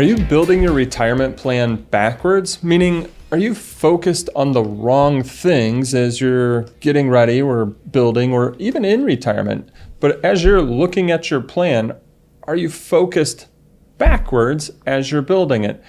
Are you building your retirement plan backwards? Meaning, are you focused on the wrong things as you're getting ready or building or even in retirement? But as you're looking at your plan, are you focused backwards as you're building it?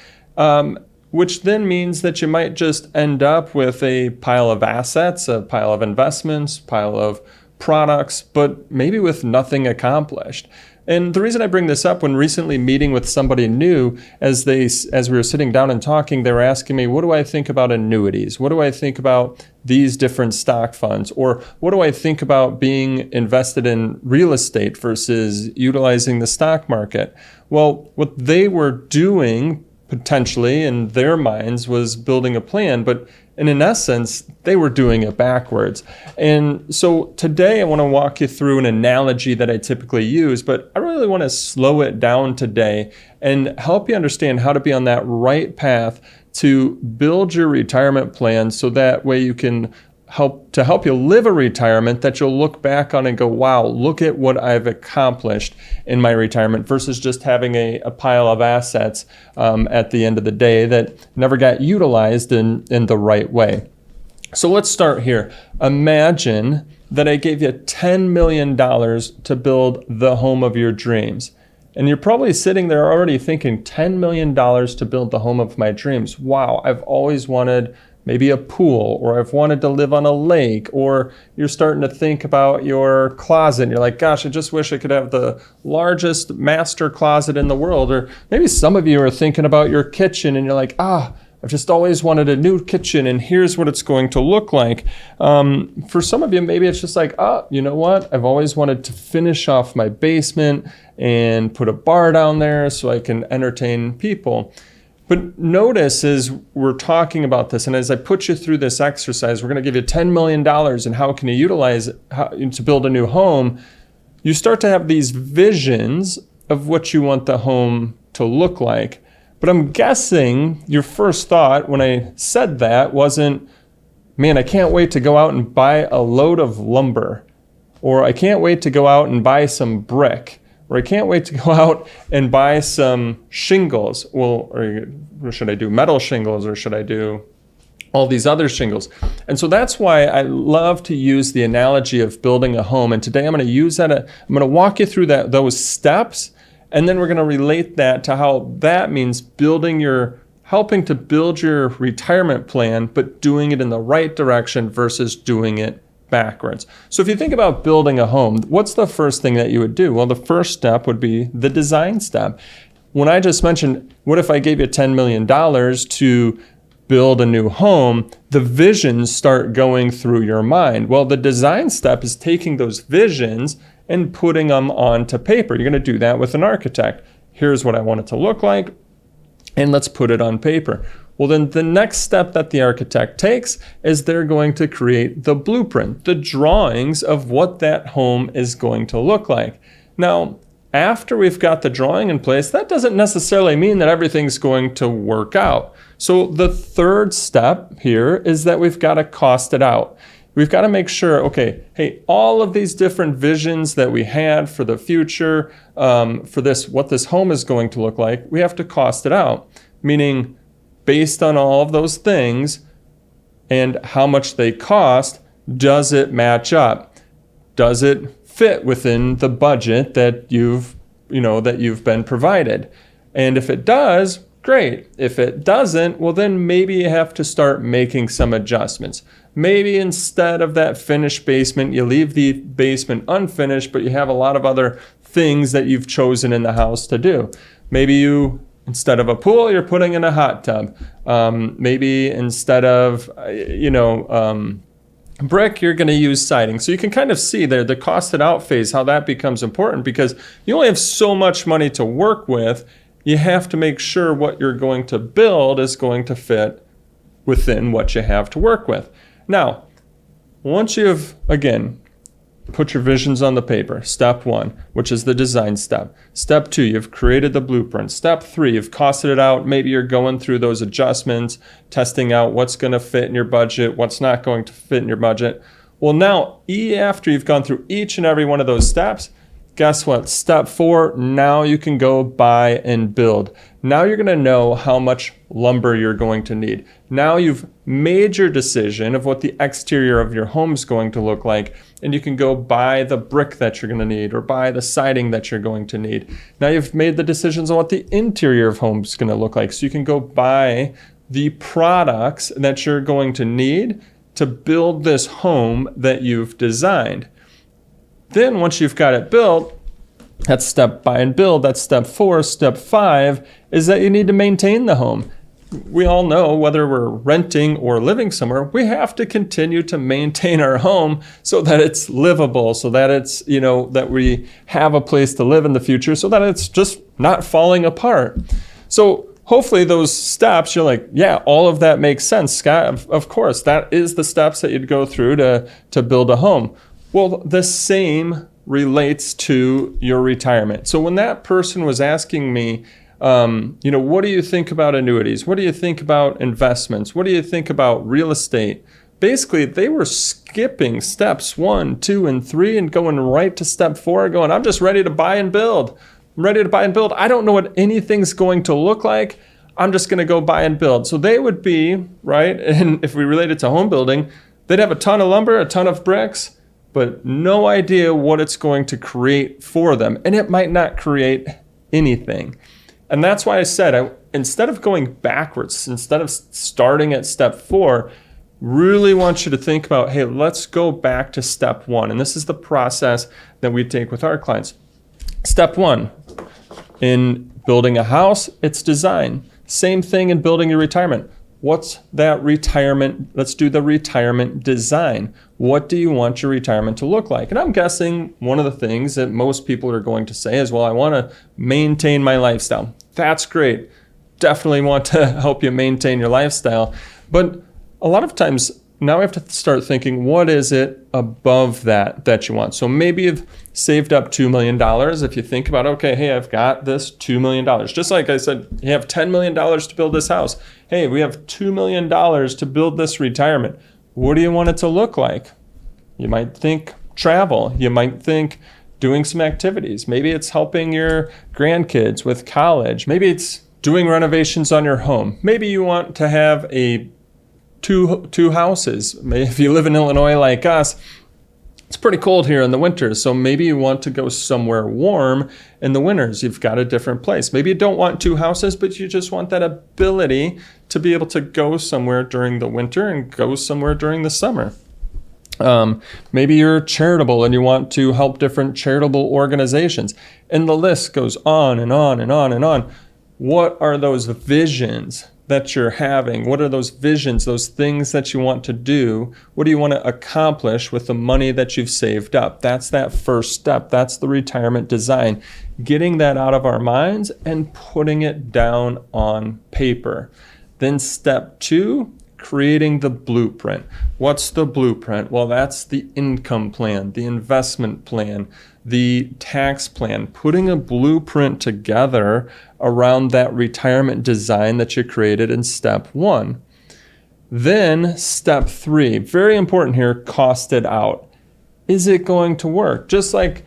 Which then means that you might just end up with a pile of assets, a pile of investments, pile of products, but maybe with nothing accomplished. And the reason I bring this up, when recently meeting with somebody new, as we were sitting down and talking, they were asking me, what do I think about annuities? What do I think about these different stock funds? Or what do I think about being invested in real estate versus utilizing the stock market? Well, what they were doing potentially in their minds was building a plan, but in essence, they were doing it backwards. And so today I want to walk you through an analogy that I typically use, but I really want to slow it down today and help you understand how to be on that right path to build your retirement plan so that way you can help you live a retirement that you'll look back on and go, wow, look at what I've accomplished in my retirement, versus just having a pile of assets at the end of the day that never got utilized in the right way. So let's start here. Imagine that I gave you $10 million to build the home of your dreams. And you're probably sitting there already thinking, $10 million to build the home of my dreams. Wow, I've always wanted maybe a pool, or I've wanted to live on a lake, or you're starting to think about your closet and you're like, gosh, I just wish I could have the largest master closet in the world. Or maybe some of you are thinking about your kitchen and you're like, I've just always wanted a new kitchen and here's what it's going to look like. For some of you, maybe it's just like, you know what? I've always wanted to finish off my basement and put a bar down there so I can entertain people. But notice as we're talking about this, and as I put you through this exercise, we're going to give you $10 million and how can you utilize it to build a new home. You start to have these visions of what you want the home to look like. But I'm guessing your first thought when I said that wasn't, man, I can't wait to go out and buy a load of lumber, or I can't wait to go out and buy some brick, or I can't wait to go out and buy some shingles. Well, or should I do metal shingles, or should I do all these other shingles? And so that's why I love to use the analogy of building a home. And today I'm going to use that. I'm going to walk you through those steps, and then we're going to relate that to how that means helping to build your retirement plan, but doing it in the right direction versus doing it backwards. So if you think about building a home, what's the first thing that you would do? Well, the first step would be the design step. When I just mentioned, what if I gave you $10 million to build a new home, the visions start going through your mind. Well, the design step is taking those visions and putting them onto paper. You're going to do that with an architect. Here's what I want it to look like, and let's put it on paper. Well, then the next step that the architect takes is they're going to create the blueprint, the drawings of what that home is going to look like. Now, after we've got the drawing in place, that doesn't necessarily mean that everything's going to work out. So the third step here is that we've got to cost it out. We've got to make sure, okay, hey, all of these different visions that we had for the future, for this, what this home is going to look like, we have to cost it out. Meaning, based on all of those things and how much they cost, does it match up? Does it fit within the budget that you've been provided? And if it does, great. If it doesn't, well, then maybe you have to start making some adjustments. Maybe instead of that finished basement, you leave the basement unfinished, but you have a lot of other things that you've chosen in the house to do. Maybe instead of a pool, you're putting in a hot tub. Maybe instead of, brick, you're going to use siding. So you can kind of see there the costed out phase, how that becomes important, because you only have so much money to work with. You have to make sure what you're going to build is going to fit within what you have to work with. Now, once you've, again, put your visions on the paper, step 1, which is the design step. Step 2, you've created the blueprint. Step 3, you've costed it out. Maybe you're going through those adjustments, testing out what's going to fit in your budget, what's not going to fit in your budget. Well, now, after you've gone through each and every one of those steps, Guess what? Step 4, now you can go buy and build. Now you're going to know how much lumber you're going to need. Now you've made your decision of what the exterior of your home is going to look like, and you can go buy the brick that you're going to need or buy the siding that you're going to need. Now you've made the decisions on what the interior of home is going to look like, so you can go buy the products that you're going to need to build this home that you've designed. Then once you've got it built, that's step buy and build. That's step 4. Step 5 is that you need to maintain the home. We all know whether we're renting or living somewhere, we have to continue to maintain our home so that it's livable, so that it's, that we have a place to live in the future, so that it's just not falling apart. So hopefully those steps, you're like, yeah, all of that makes sense, Scott. Of course, that is the steps that you'd go through to build a home. Well, the same relates to your retirement. So when that person was asking me, what do you think about annuities? What do you think about investments? What do you think about real estate? Basically, they were skipping steps 1, 2, and 3 and going right to step 4, going, I'm just ready to buy and build. I'm ready to buy and build. I don't know what anything's going to look like. I'm just going to go buy and build. So they would be, right, and if we relate it to home building, they'd have a ton of lumber, a ton of bricks, but no idea what it's going to create for them. And it might not create anything. And that's why I said, instead of going backwards, instead of starting at step 4, really want you to think about, hey, let's go back to step 1. And this is the process that we take with our clients. Step 1, in building a house, it's design. Same thing in building your retirement. What's that retirement? Let's do the retirement design. What do you want your retirement to look like? And I'm guessing one of the things that most people are going to say is, well, I want to maintain my lifestyle. That's great. Definitely want to help you maintain your lifestyle. But a lot of times now we have to start thinking, what is it above that you want? So maybe you've saved up $2 million. If you think about, okay, hey, I've got this $2 million. Just like I said, you have $10 million to build this house. Hey, we have $2 million to build this retirement. What do you want it to look like? You might think travel. You might think doing some activities. Maybe it's helping your grandkids with college. Maybe it's doing renovations on your home. Maybe you want to have two houses. If you live in Illinois like us, it's pretty cold here in the winters, so maybe you want to go somewhere warm in the winters. You've got a different place. Maybe you don't want 2 houses, but you just want that ability to be able to go somewhere during the winter and go somewhere during the summer. Maybe you're charitable and you want to help different charitable organizations. And the list goes on and on and on and on. What are those visions that you're having? What are those visions, those things that you want to do? What do you want to accomplish with the money that you've saved up? That's that first step. That's the retirement design. Getting that out of our minds and putting it down on paper. Then step 2, creating the blueprint. What's the blueprint? Well, that's the income plan, the investment plan, the tax plan, putting a blueprint together around that retirement design that you created in step 1. Then step 3, very important here, cost it out. Is it going to work? Just like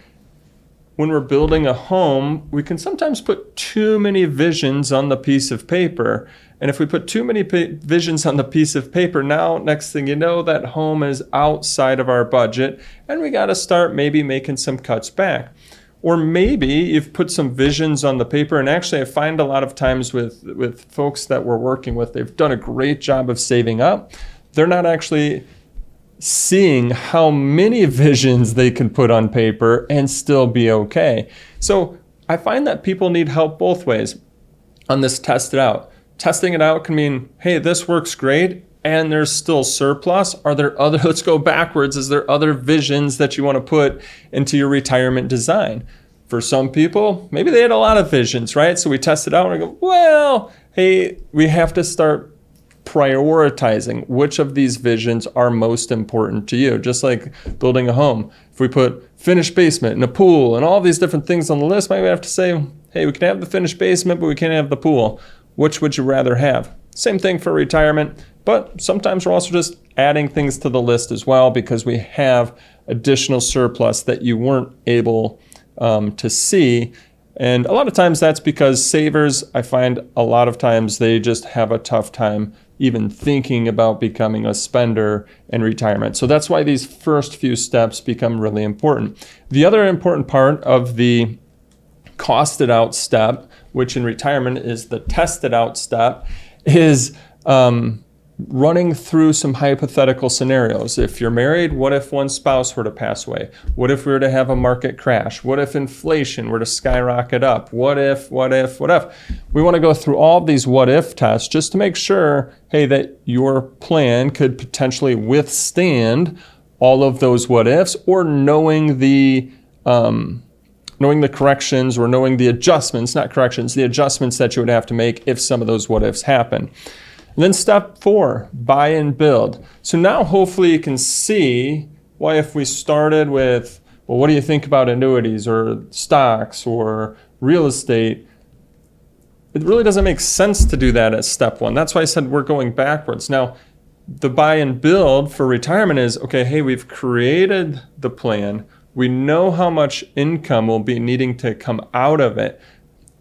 when we're building a home, we can sometimes put too many visions on the piece of paper. And if we put too many visions on the piece of paper, now next thing you know, that home is outside of our budget and we got to start maybe making some cuts back. Or maybe you've put some visions on the paper, and actually I find a lot of times with folks that we're working with, they've done a great job of saving up. They're not actually seeing how many visions they can put on paper and still be okay. So I find that people need help both ways on this test it out. Testing it out can mean, hey, this works great and there's still surplus. Are there other, let's go backwards. Is there other visions that you want to put into your retirement design? For some people, maybe they had a lot of visions, right? So we test it out and we go, well, hey, we have to start prioritizing which of these visions are most important to you. Just like building a home. If we put finished basement and a pool and all these different things on the list, maybe we have to say, hey, we can have the finished basement, but we can't have the pool. Which would you rather have? Same thing for retirement, but sometimes we're also just adding things to the list as well because we have additional surplus that you weren't able to see. And a lot of times that's because savers, I find a lot of times they just have a tough time even thinking about becoming a spender in retirement. So that's why these first few steps become really important. The other important part of the costed out step, which in retirement is the tested out step, is running through some hypothetical scenarios. If you're married, what if one spouse were to pass away? What if we were to have a market crash? What if inflation were to skyrocket up? What if? We want to go through all of these what if tests just to make sure, hey, that your plan could potentially withstand all of those what ifs, or knowing the corrections, or knowing the adjustments, not corrections, the adjustments that you would have to make if some of those what ifs happen. And then step 4, buy and build. So now hopefully you can see why, if we started with, well, what do you think about annuities or stocks or real estate? It really doesn't make sense to do that as step 1. That's why I said we're going backwards. Now, the buy and build for retirement is, okay, hey, we've created the plan. We know how much income we'll be needing to come out of it.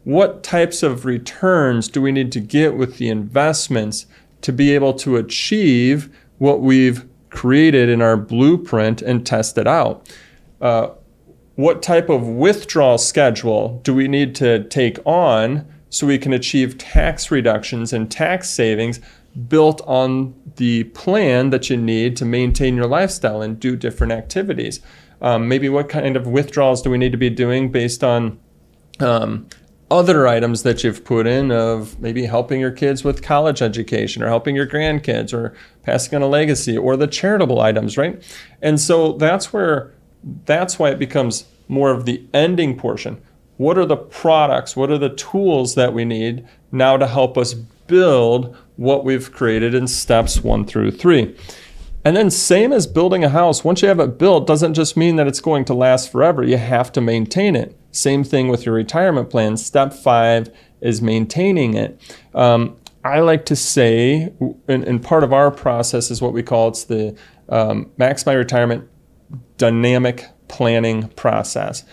What types of returns do we need to get with the investments to be able to achieve what we've created in our blueprint and test it out? What type of withdrawal schedule do we need to take on so we can achieve tax reductions and tax savings built on the plan that you need to maintain your lifestyle and do different activities? Maybe what kind of withdrawals do we need to be doing based on other items that you've put in, of maybe helping your kids with college education, or helping your grandkids, or passing on a legacy, or the charitable items, right? And so that's why it becomes more of the ending portion. What are the products? What are the tools that we need now to help us build what we've created in steps 1 through 3? And then same as building a house, once you have it built, doesn't just mean that it's going to last forever. You have to maintain it. Same thing with your retirement plan. Step 5 is maintaining it. I like to say, and part of our process is what we call, it's the Max My Retirement dynamic planning process.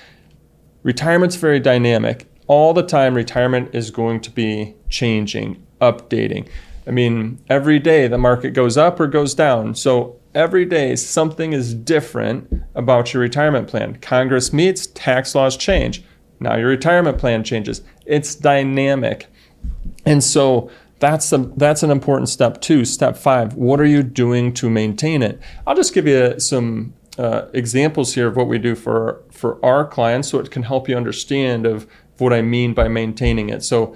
Retirement's very dynamic. All the time, retirement is going to be changing, updating. I mean, every day the market goes up or goes down. So every day something is different about your retirement plan. Congress meets, tax laws change. Now your retirement plan changes. It's dynamic. And so that's an important step 2. Step 5, what are you doing to maintain it? I'll just give you some examples here of what we do for our clients, so it can help you understand of what I mean by maintaining it. So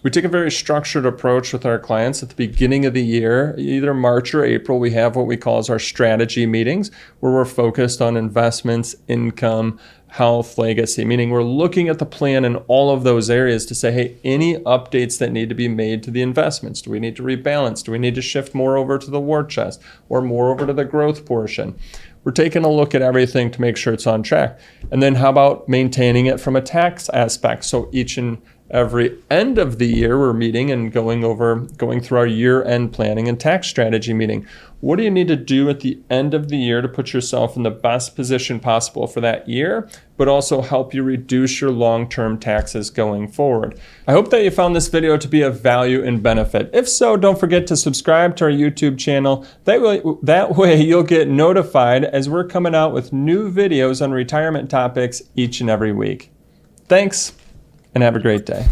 we take a very structured approach with our clients. At the beginning of the year, either March or April, we have what we call as our strategy meetings, where we're focused on investments, income, health, legacy, meaning we're looking at the plan in all of those areas to say, hey, any updates that need to be made to the investments? Do we need to rebalance? Do we need to shift more over to the war chest or more over to the growth portion? We're taking a look at everything to make sure it's on track. And then how about maintaining it from a tax aspect? So each and every end of the year, we're meeting and going through our year-end planning and tax strategy meeting. What do you need to do at the end of the year to put yourself in the best position possible for that year, but also help you reduce your long-term taxes going forward? I hope that you found this video to be of value and benefit. If so, don't forget to subscribe to our YouTube channel. That way you'll get notified as we're coming out with new videos on retirement topics each and every week. Thanks, and have a great day.